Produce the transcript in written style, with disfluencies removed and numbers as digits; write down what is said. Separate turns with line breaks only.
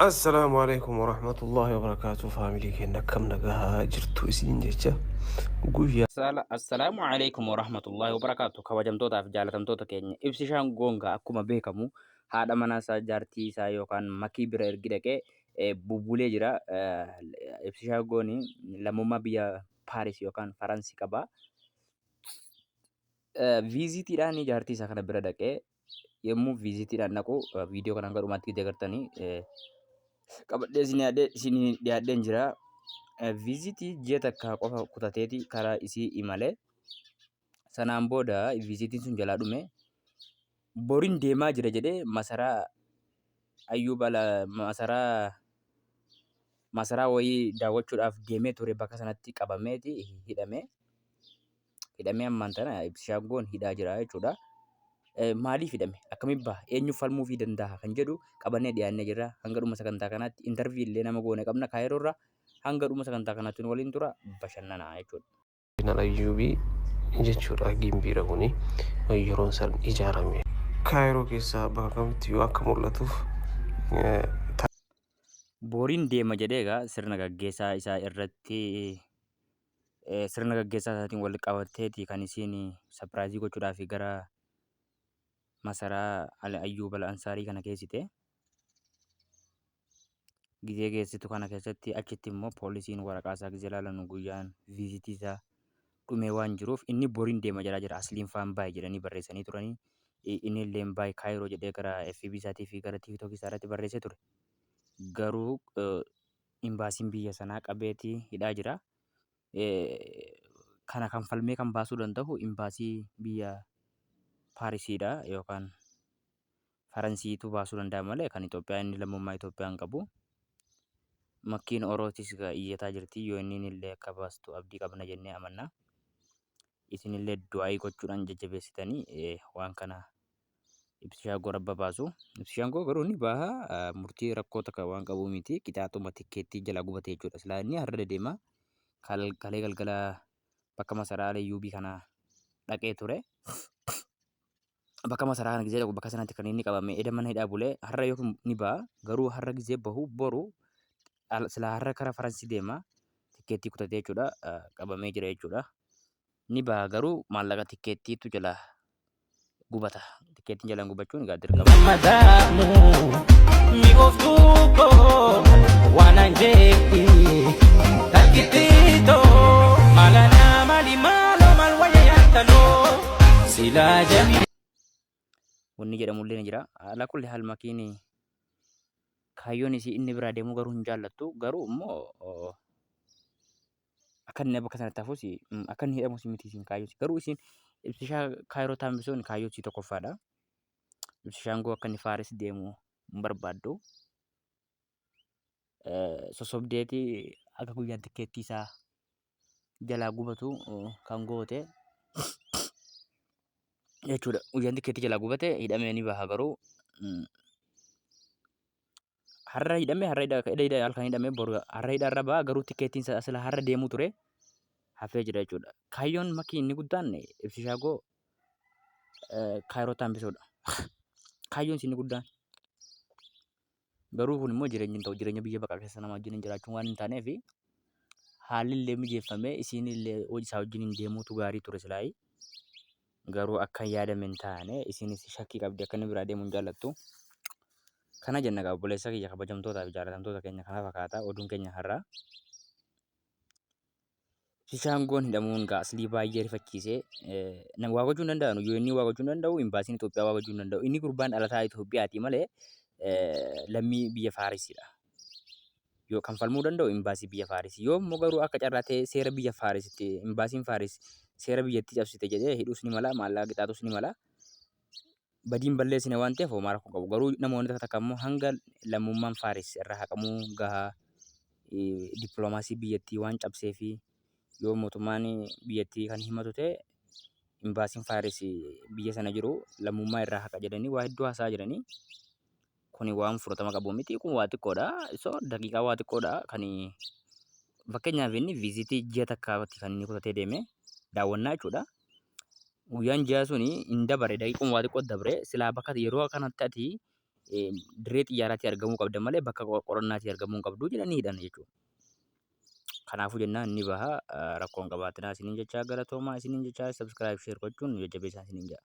السلام عليكم ورحمة الله وبركاته فاميلي كنا كم نجاها جرتو إسين جيتشا قويا
Assalamu alaikum warahmatullahi wabarakatuh. Kabajamtootaaf jaalatamtoota keenya ibsishaan goongaa akkuma beekamu haadha manaasaa jaartii isaa yookaan makii bira ergi dhaqee bubbulee jira. Ibsishaan gooni lammummaa biyya Paaris yookaan Faransii qaba. Viizitiidhaan jaartii isaa kana bira dhaqee yommuu viizitiidhaan dhaqu viidiyoo kanaan gadhumaatti itti agartanii qabadhee isin dhiyaadheen jira. Viizitii ji'a takka qofa kutateeti karaa isii imalee sanaan booda viizitiin sun jalaa dhume boriin deemaa jira jedhee masaraa masaraa wayii daawwachuudhaaf deemee ture bakka sanatti qabameeti hidhamee ammaan tana ibsishaan goon hidhaa jira jechuudha. Maaliif hidhame? Akkamiin baha? Eenyu falmuufii danda'a? Kan jedhu qabannee dhiyaannee jirra. Hanga dhuma sagantaa kanaatti intarvii illee nama goone qabna Kaayiroorraa. Hanga dhuma sagantaa kanaatti nu waliin tura bashannanaa jechuudha.
Nala Ayyuubii jechuudha gimbiidha kuni yeroon san ijaarame kaayiroo keessaa bakka kamitti yoo akka mul'atuuf
Boriin deema jedhee egaa sirna gaggeessaa isaa irratti sirna gaggeessaa isaatiin wal qabateeti kan isiin sapiraayizii gochuudhaaf gara masaraa Ayyuub Ansaarii kana geessite. Gizee geessitu kana keessatti achitti immoo poolisiin waraqaa isaa gizee ilaalan guyyaan viizitii isaa dhumee waan jiruuf inni boriin deema jedhaa jira. Asliin faan baay'ee jedhanii barreessanii turanii. Inni illee baay'ee Kaayiroo jedhee gara FB isaatii fi gara TikTok isaa irratti barreessee ture. Garuu imbaasiin biyya sanaa qabeetii hidhaa jira. Kana kan falmee kan baasuu danda'u imbaasii biyya Paarisiidha yookaan Faransiitu baasuu danda'a malee kan Itoophiyaa inni lammummaa Itoophiyaa hin qabu. Makkiin Orootis iyyataa jirti yoo inni illee akka baastu abdii qabna jennee amanna. Isin illee du'aayii gochuudhaan jajjabeessitanii waan kana ibsishaan goo rabba baasu. Ibsishaan goo garuu ni baha murtii rakkoo takka waan qabu miti qixaaxuma tikkeettii jala gubate jechuudha. Silaa inni har'a deema kalee galgala bakka masaraa Ayyuubii kana dhaqee ture. Bakka masaraa kana gizee bakka sanatti kan inni qabame eda mana hidhaa bulee har'a yookiin ni baha garuu har'a gizee bahu boru silaa har'a kara Faransii deema tikkeettii kutatee jechuudha qabamee jira jechuudha. Ni baha garuu maallaqa tikkeettiitu jala gubata. Tikkeettiin jalaan gubachuun egaa dirqama.
Madamu mi oftuko wananjeki takitito malana malimalo malwaya yantano sila jami.
Wanni jedhamullee ni jira. Alaa kulli haal makiin kaayyoon isii inni biraa deemuu garuu hin jaallattu. Garuu immoo akka inni bakka sanatti hafuus akka inni hidhamus miti isiin kaayyoon. Garuu isiin ibsishaa Kaayiroo taambisuun kaayyoon isii tokkoffaadha. Ibsishaan goo akka inni Faaris deemu hin barbaaddu. Sosobdeetii akka guyyaan tikkeettii isaa jalaa gubatu kan goote jechuudha. Guyyaan tikkeettii jalaa gubate hidhamee ni baha garuu har'a hidhamee halkan hidhamee boru har'a hidhaarra baha garuu tikkeettiin isaa asila har'a deemuu ture hafee jira jechuudha. Kaayyoon makkii inni guddaan ibsishaa goo Kaayiroo taambisuudha. Kaayyoon inni guddaan. Garuu kun immoo jireenya biyya baqaa keessa nama wajjin jiraachuun waan hin taaneef haalli illee mijeeffamee isiin illee isaa wajjin deemuutu gaarii ture silaayi. Garuu akka yaadame hin taane isiinis shakkii qabdi akka inni biraa deemuu hin jaallattu. Kana jenna egaa obboleessa kiyya kabajamtootaa fi jaalatamtoota keenya kana fakkaata oduun keenya har'aa. Ibsishaan goon hidhamuun aslii baay'ee rifachiisee waa gochuu hin danda'anu yoo inni waa gochuu hin danda'u imbaasiin Itoophiyaa waa gochuu hin danda'u. Inni gurbaan dhalataa Itoophiyaati malee lammii biyya Faarisiidha. Yoo kan falmuu danda'u imbaasii biyya Faarisii. Yoo immoo garuu akka carraa ta'e seera biyya Faarisitti imbaasiin Faaris seera biyyattii cabsite jedhee hidhuus ni mala maallaqa qixaatus ni mala. Badiin balleessine waan ta'eef homaa rakkoo qabu. Garuu namoonni takka immoo hanga lammummaan Faaris irraa haqamuu gahaa dippiloomaasii biyyattii waan cabsee fi yoo mootummaan biyyattii kan himatu ta'e imbaasiin Faaris biyya sana jiru lammummaa irraa haqa jedhanii waa hedduu haasaa jiranii. Kuni waan fudhatama qabu miti kun waa xiqqoodha. Daqiiqaa waa xiqqoodha kan fakkeenyaaf inni viizitii ji'a takkaatti kan inni kutatee deeme daawwannaa jechuudha. Guyyaan ji'a suni hin dabare daqiiquma waa xiqqoo dabre silaa bakka yeroo kanatti ati dirree xiyyaaraatti argamuu qabdan malee bakka qorannaatti argamuu hin qabdu jedhaniidhaan jechuudha. Kanaafuu jennaan ni baha rakkoon qabaatinaa isiniin jechaa galatoomaa isiniin jechaa subscribe share gochuun jajjabeessaa isiniin jedha.